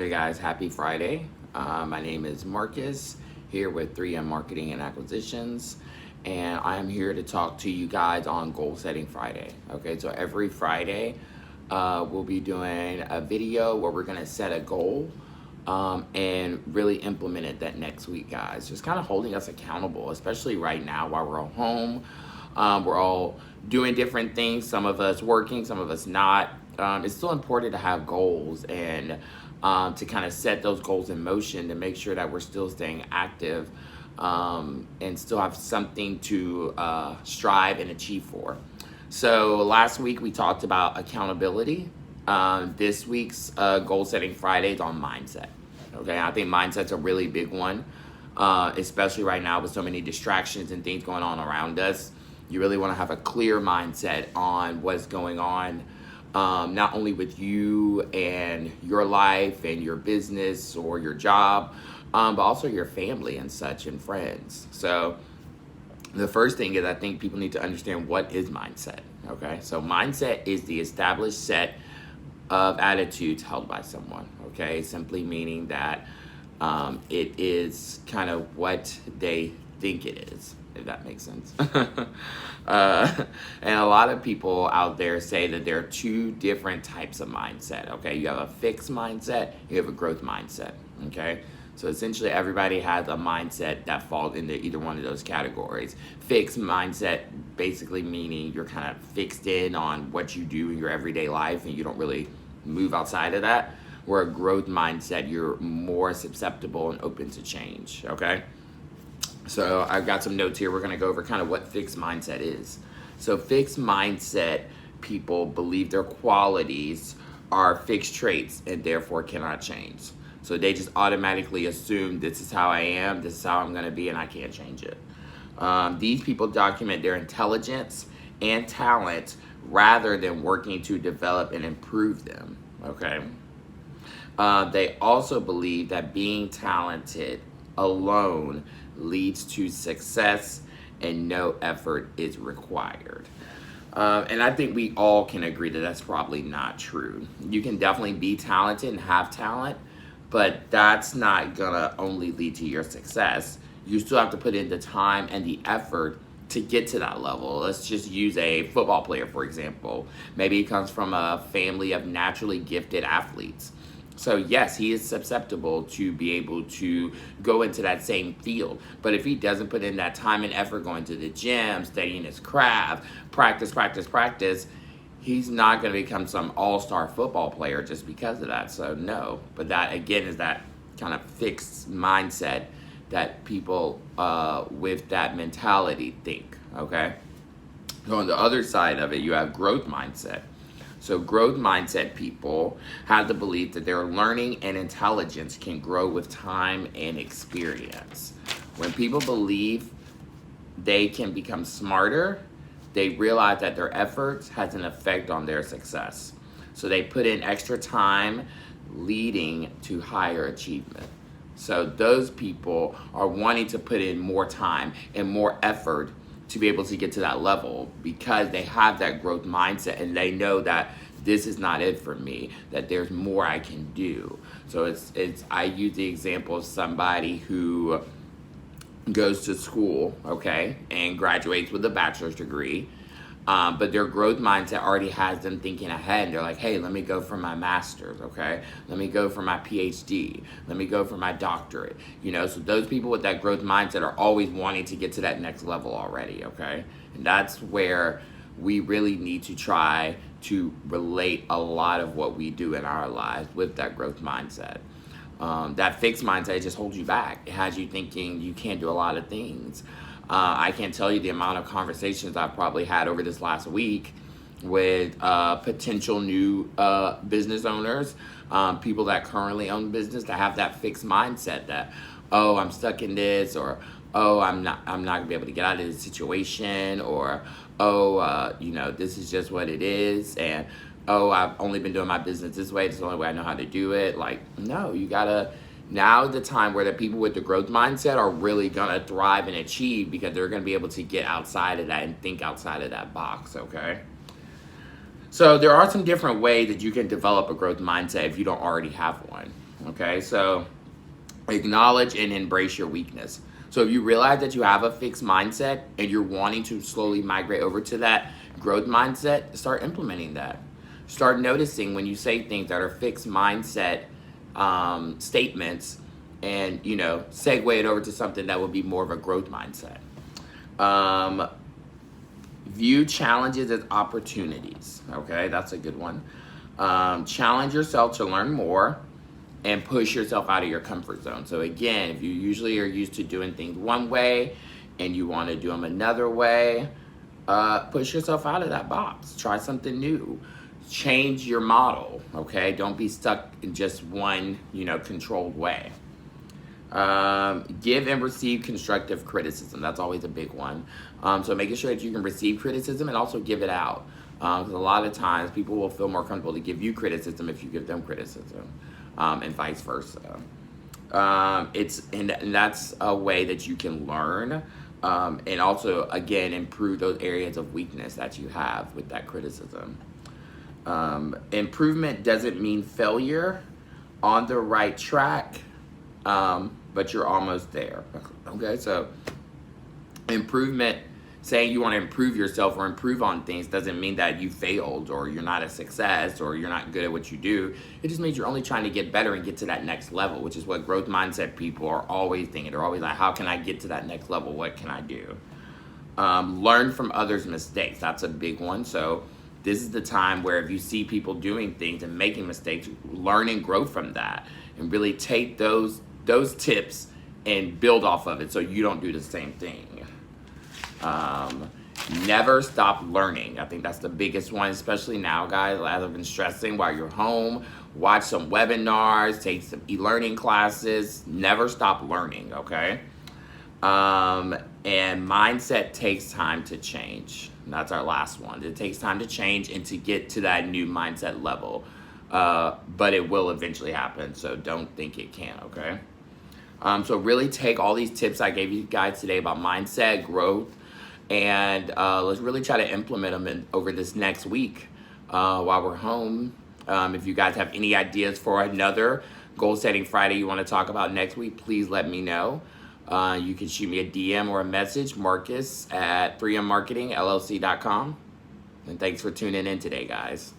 Hey guys, happy Friday. My name is Marcus, here with 3M Marketing and Acquisitions, and I am here to talk to you guys on Goal Setting Friday. Okay, so every Friday, we'll be doing a video where we're going to set a goal and really implement it that next week, guys. Just kind of holding us accountable, especially right now while we're at home. We're all doing different things, some of us working, some of us not. It's still important to have goals and to kind of set those goals in motion to make sure that we're still staying active and still have something to strive and achieve for. So last week we talked about accountability. This week's Goal Setting Friday is on mindset. Okay, I think mindset's a really big one, especially right now with so many distractions and things going on around us. You really want to have a clear mindset on what's going on, not only with you and your life and your business or your job, but also your family and such and friends. So the first thing is I think people need to understand what is mindset. Okay, so mindset is the established set of attitudes held by someone. Okay, simply meaning that it is kind of what they think it is, if that makes sense. And a lot of people out there say that there are two different types of mindset. Okay, you have a fixed mindset, you have a growth mindset. Okay, so essentially everybody has a mindset that falls into either one of those categories. Fixed mindset basically meaning you're kind of fixed in on what you do in your everyday life and you don't really move outside of that. Where a growth mindset, you're more susceptible and open to change. Okay, so I've got some notes here. We're going to go over kind of what fixed mindset is. So fixed mindset people believe their qualities are fixed traits and therefore cannot change. So they just automatically assume this is how I am, this is how I'm going to be, and I can't change it. These people document their intelligence and talent rather than working to develop and improve them. Okay. They also believe that being talented alone leads to success and no effort is required. And I think we all can agree that that's probably not true. You can definitely be talented and have talent, but that's not gonna only lead to your success. You still have to put in the time and the effort to get to that level. Let's just use a football player, for example. Maybe he comes from a family of naturally gifted athletes. So yes, he is susceptible to be able to go into that same field. But if he doesn't put in that time and effort going to the gym, studying his craft, practice, he's not going to become some all-star football player just because of that. So no, but that again is that kind of fixed mindset that people with that mentality think, okay? So on the other side of it, you have growth mindset. So growth mindset people have the belief that their learning and intelligence can grow with time and experience. When people believe they can become smarter, they realize that their efforts has an effect on their success. So they put in extra time leading to higher achievement. So those people are wanting to put in more time and more effort to be able to get to that level because they have that growth mindset and they know that this is not it for me, that there's more I can do. So it's I use the example of somebody who goes to school, okay, and graduates with a bachelor's degree, but their growth mindset already has them thinking ahead. And they're like, hey, let me go for my master's, okay? Let me go for my PhD. Let me go for my doctorate. You know, so those people with that growth mindset are always wanting to get to that next level already, okay? And that's where we really need to try to relate a lot of what we do in our lives with that growth mindset. That fixed mindset just holds you back. It has you thinking you can't do a lot of things. I can't tell you the amount of conversations I've probably had over this last week with potential new business owners, people that currently own business that have that fixed mindset that, oh, I'm stuck in this, or oh, I'm not gonna be able to get out of this situation, or oh, you know, this is just what it is, and oh, I've only been doing my business this way. This is the only way I know how to do it. Like, no, you gotta. Now the time where the people with the growth mindset are really gonna thrive and achieve because they're gonna be able to get outside of that and think outside of that box, okay? So there are some different ways that you can develop a growth mindset if you don't already have one. Okay, so acknowledge and embrace your weakness. So if you realize that you have a fixed mindset and you're wanting to slowly migrate over to that growth mindset, start implementing that. Start noticing when you say things that are fixed mindset statements, and segue it over to something that would be more of a growth mindset. View challenges as opportunities. Okay, that's a good one. Challenge yourself to learn more and push yourself out of your comfort zone. So again, if you usually are used to doing things one way and you want to do them another way, push yourself out of that box. Try something new. Change your model, okay? Don't be stuck in just one, controlled way. Give and receive constructive criticism. That's always a big one. So making sure that you can receive criticism and also give it out. Because a lot of times people will feel more comfortable to give you criticism if you give them criticism, and vice versa. And that's a way that you can learn, and also again improve those areas of weakness that you have with that criticism. Improvement doesn't mean failure. On the right track, but you're almost there. Okay, so improvement, saying you want to improve yourself or improve on things doesn't mean that you failed or you're not a success or you're not good at what you do. It just means you're only trying to get better and get to that next level, which is what growth mindset people are always thinking. They're always like, how can I get to that next level? What can I do? Learn from others' mistakes. That's a big one. So this is the time where if you see people doing things and making mistakes, learn and grow from that and really take those tips and build off of it so you don't do the same thing. Never stop learning. I think that's the biggest one, especially now, guys, as I've been stressing while you're home. Watch some webinars, take some e-learning classes. Never stop learning, okay? And mindset takes time to change. And that's our last one. It takes time to change and to get to that new mindset level. But it will eventually happen, so don't think it can't, okay? So really take all these tips I gave you guys today about mindset, growth, and let's really try to implement them over this next week while we're home. If you guys have any ideas for another Goal Setting Friday you want to talk about next week, please let me know. You can shoot me a DM or a message, Marcus at 3mmarketingllc.com. And thanks for tuning in today, guys.